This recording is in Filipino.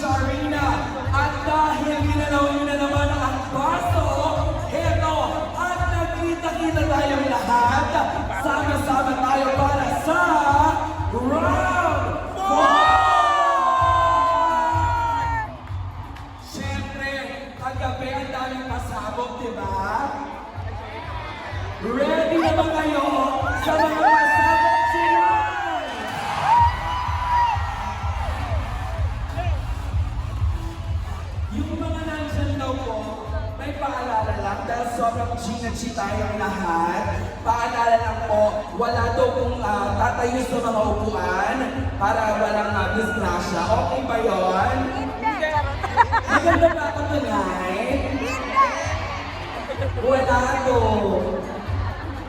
Arena. At dahil ginalaw nyo na naman ang baso, heto, at nagkita-kita tayong lahat, sama-sama tayo para sa Round 4! Siyempre, kagabi ang daming pasabog, di ba? Ready na ba kayo sa mga pasabog tonight? Yung mga nandyan daw po, may paalala lang dahil sobrang G tayong lahat. Paalala lang po, wala daw pong tatayo sa mga upuan para walang disgrasya. Okay ba yun? Hindi. Maganda ba ako tonight? Wala to.